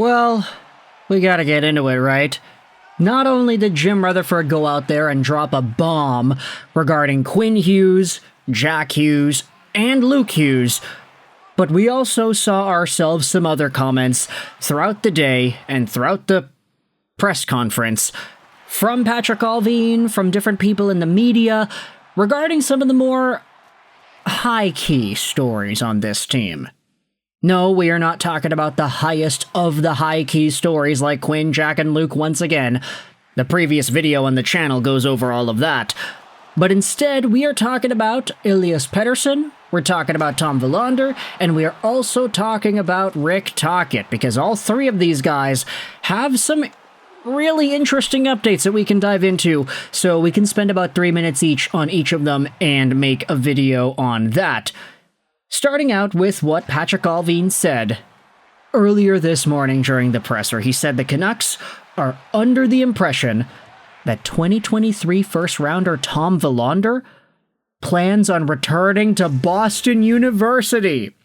Well, we gotta get into it, right? Not only did Jim Rutherford go out there and drop a bomb regarding Quinn Hughes, Jack Hughes, and Luke Hughes, but we also saw ourselves some other comments throughout the day and throughout the press conference from Patrik Allvin, from different people in the media, regarding some of the more high-key stories on this team. No, we are not talking about the highest of the high-key stories like Quinn, Jack, and Luke once again. The previous video on the channel goes over all of that. But instead, we are talking about Elias Pettersson, we're talking about Tom Willander, and we are also talking about Rick Tocchet, because all three of these guys have some really interesting updates that we can dive into, so we can spend about 3 minutes each on each of them and make a video on that. Starting out with what Patrik Allvin said earlier this morning during the presser. He said the Canucks are under the impression that 2023 first-rounder Tom Willander plans on returning to Boston University.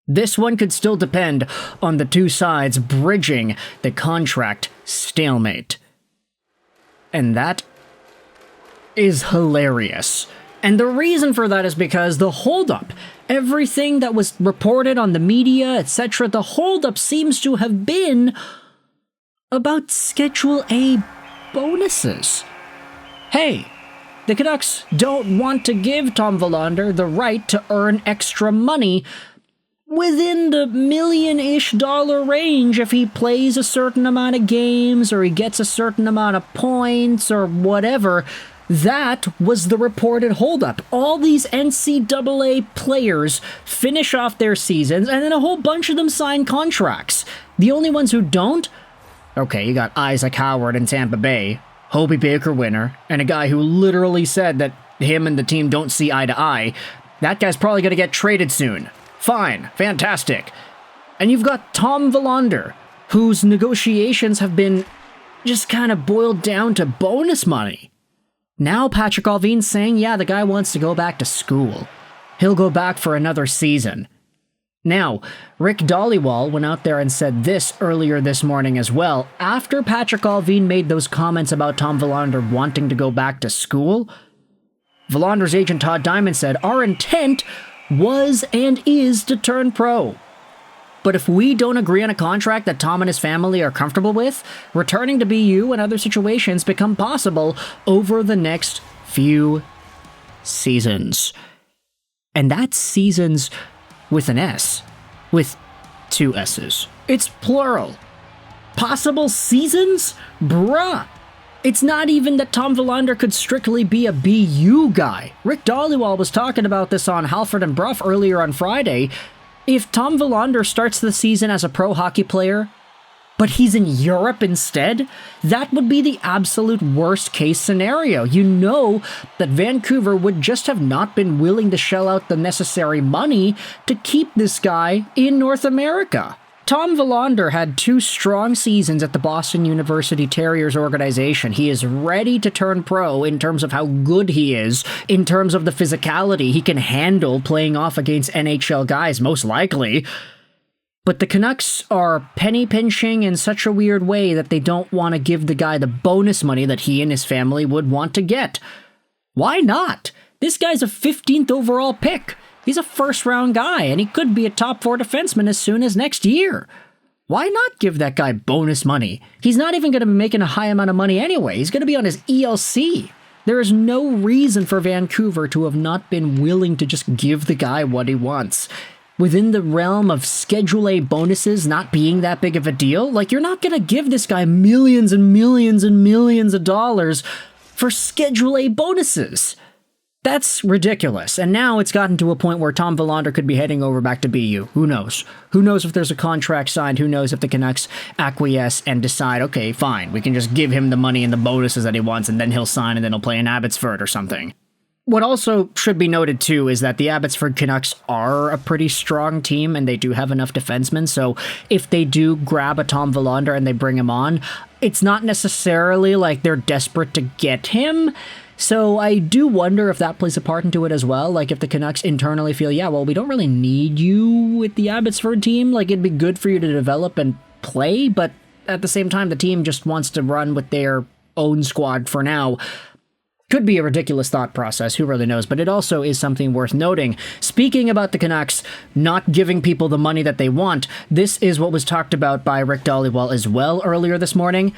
This one could still depend on the two sides bridging the contract stalemate. And that is hilarious. And the reason for that is because the holdup, everything that was reported on the media, etc., the holdup seems to have been about Schedule A bonuses. Hey, the Canucks don't want to give Tom Willander the right to earn extra money within the million-ish dollar range if he plays a certain amount of games or he gets a certain amount of points or whatever. That was the reported holdup. All these NCAA players finish off their seasons, and then a whole bunch of them sign contracts. The only ones who don't? Okay, you got Isaac Howard in Tampa Bay, Hobie Baker winner, and a guy who literally said that him and the team don't see eye to eye. That guy's probably going to get traded soon. Fine, fantastic. And you've got Tom Willander, whose negotiations have been just kind of boiled down to bonus money. Now Patrik Allvin's saying, yeah, the guy wants to go back to school. He'll go back for another season. Now, Rick Dhaliwal went out there and said this earlier this morning as well. After Patrik Allvin made those comments about Tom Willander wanting to go back to school, Willander's agent Todd Diamond said, our intent was and is to turn pro. But if we don't agree on a contract that Tom and his family are comfortable with, returning to BU and other situations become possible over the next few seasons. And that's seasons with an S, with two S's. It's plural. Possible seasons? Bruh. It's not even that Tom Willander could strictly be a BU guy. Rick Dhaliwal was talking about this on Halford and Bruff earlier on Friday. If Tom Willander starts the season as a pro hockey player, but he's in Europe instead, that would be the absolute worst case scenario. You know that Vancouver would just have not been willing to shell out the necessary money to keep this guy in North America. Tom Willander had 2 strong seasons at the Boston University Terriers organization. He is ready to turn pro in terms of how good he is, in terms of the physicality he can handle playing off against NHL guys, most likely. But the Canucks are penny pinching in such a weird way that they don't want to give the guy the bonus money that he and his family would want to get. Why not? This guy's a 15th overall pick. He's a first-round guy, and he could be a top 4 defenseman as soon as next year. Why not give that guy bonus money? He's not even going to be making a high amount of money anyway. He's going to be on his ELC. There is no reason for Vancouver to have not been willing to just give the guy what he wants. Within the realm of Schedule A bonuses not being that big of a deal, like, you're not going to give this guy millions and millions and millions of dollars for Schedule A bonuses. That's ridiculous. And now it's gotten to a point where Tom Willander could be heading over back to BU. Who knows? Who knows if there's a contract signed? Who knows if the Canucks acquiesce and decide, okay, fine, we can just give him the money and the bonuses that he wants, and then he'll sign, and then he'll play in Abbotsford or something. What also should be noted, too, is that the Abbotsford Canucks are a pretty strong team, and they do have enough defensemen, so if they do grab a Tom Willander and they bring him on, it's not necessarily like they're desperate to get him. So I do wonder if that plays a part into it as well. Like, if the Canucks internally feel, yeah, well, we don't really need you with the Abbotsford team. Like, it'd be good for you to develop and play, but at the same time, the team just wants to run with their own squad for now. Could be a ridiculous thought process, who really knows, but it also is something worth noting. Speaking about the Canucks not giving people the money that they want, this is what was talked about by Rick Dhaliwal as well earlier this morning.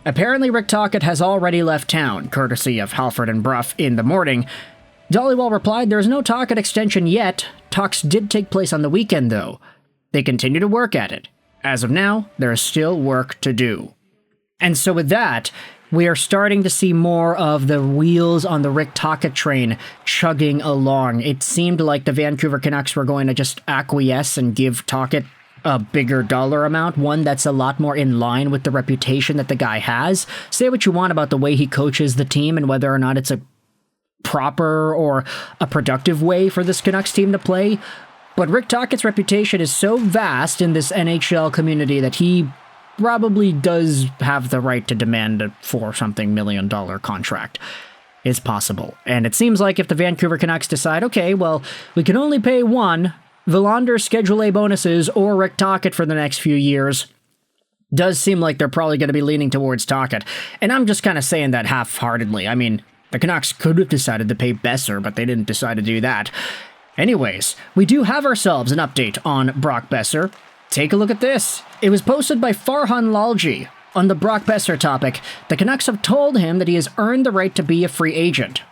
Apparently Rick Tocchet has already left town, courtesy of Halford and Brough in the morning. Dhaliwal replied, "There's no Tocchet extension yet. Talks did take place on the weekend, though. They continue to work at it. As of now, there is still work to do." And so with that, we are starting to see more of the wheels on the Rick Tocchet train chugging along. It seemed like the Vancouver Canucks were going to just acquiesce and give Tocchet a bigger dollar amount, one that's a lot more in line with the reputation that the guy has. Say what you want about the way he coaches the team and whether or not it's a proper or a productive way for this Canucks team to play, but Rick Tocchet's reputation is so vast in this NHL community that he probably does have the right to demand a $4-something million contract. It's possible. And it seems like if the Vancouver Canucks decide, okay, well, we can only pay one, Willander Schedule A bonuses or Rick Tocchet for the next few years, does seem like they're probably going to be leaning towards Tocchet. And I'm just kind of saying that half-heartedly. I mean, the Canucks could have decided to pay Boeser, but they didn't decide to do that. Anyways, we do have ourselves an update on Brock Boeser. Take a look at this. It was posted by Farhan Lalji. On the Brock Boeser topic, the Canucks have told him that he has earned the right to be a free agent,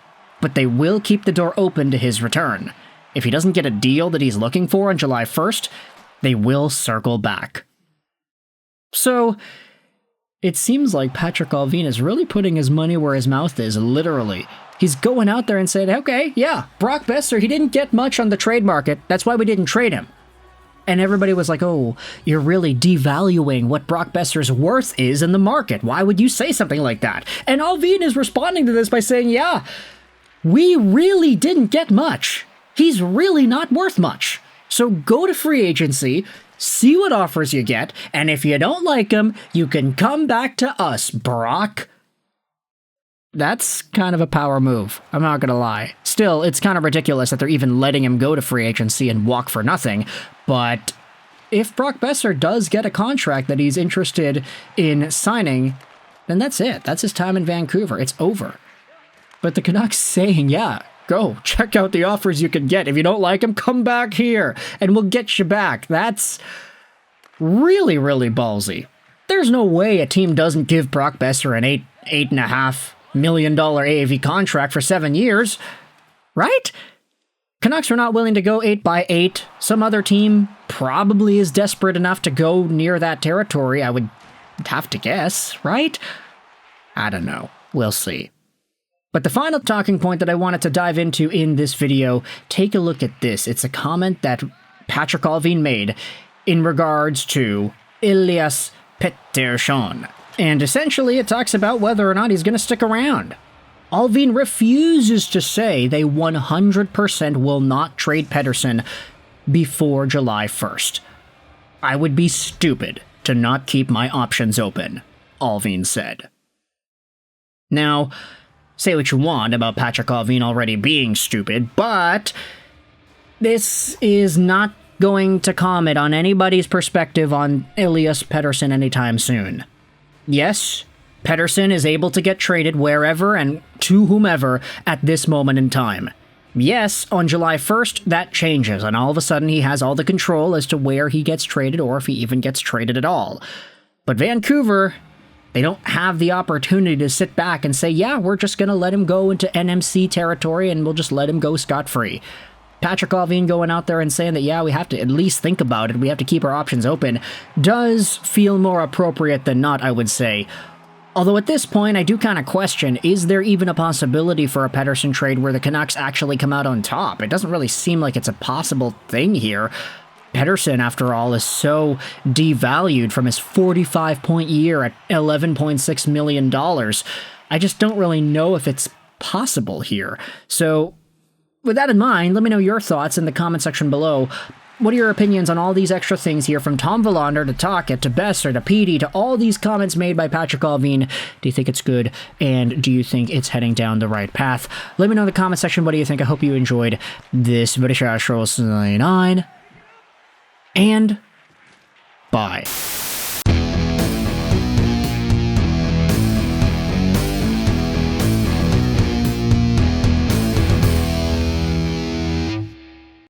but they will keep the door open to his return. If he doesn't get a deal that he's looking for on July 1st, they will circle back. So, it seems like Patrik Allvin is really putting his money where his mouth is, literally. He's going out there and saying, okay, yeah, Brock Boeser, he didn't get much on the trade market, that's why we didn't trade him. And everybody was like, oh, you're really devaluing what Brock Boeser's worth is in the market. Why would you say something like that? And Allvin is responding to this by saying, yeah, we really didn't get much. He's really not worth much. So go to free agency, see what offers you get, and if you don't like him, you can come back to us, Brock. That's kind of a power move, I'm not gonna lie. Still, it's kind of ridiculous that they're even letting him go to free agency and walk for nothing, but if Brock Boeser does get a contract that he's interested in signing, then that's it. That's his time in Vancouver. It's over. But the Canucks saying, yeah, go, check out the offers you can get. If you don't like him, come back here, and we'll get you back. That's really, really ballsy. There's no way a team doesn't give Brock Boeser an $8.5 million AAV contract for 7 years, right? Canucks are not willing to go 8x8. Some other team probably is desperate enough to go near that territory, I would have to guess, right? I don't know. We'll see. But the final talking point that I wanted to dive into in this video, take a look at this. It's a comment that Patrik Allvin made in regards to Elias Pettersson. And essentially it talks about whether or not he's going to stick around. Allvin refuses to say they 100% will not trade Pettersson before July 1st. I would be stupid to not keep my options open, Allvin said. Now, say what you want about Patrik Allvin already being stupid, but this is not going to comment on anybody's perspective on Elias Pettersson anytime soon. Yes, Pettersson is able to get traded wherever and to whomever at this moment in time. Yes, on July 1st, that changes, and all of a sudden he has all the control as to where he gets traded or if he even gets traded at all. But Vancouver, they don't have the opportunity to sit back and say, yeah, we're just going to let him go into NMC territory and we'll just let him go scot-free. Patrik Allvin going out there and saying that, yeah, we have to at least think about it, we have to keep our options open, does feel more appropriate than not, I would say. Although at this point, I do kind of question, is there even a possibility for a Pettersson trade where the Canucks actually come out on top? It doesn't really seem like it's a possible thing here. Pettersson, after all, is so devalued from his 45-point year at $11.6 million. I just don't really know if it's possible here. So, with that in mind, let me know your thoughts in the comment section below. What are your opinions on all these extra things here, from Tom Willander to Tocchet to Boeser to Petey to all these comments made by Patrik Allvin? Do you think it's good, and do you think it's heading down the right path? Let me know in the comment section what do you think. I hope you enjoyed this video. And bye.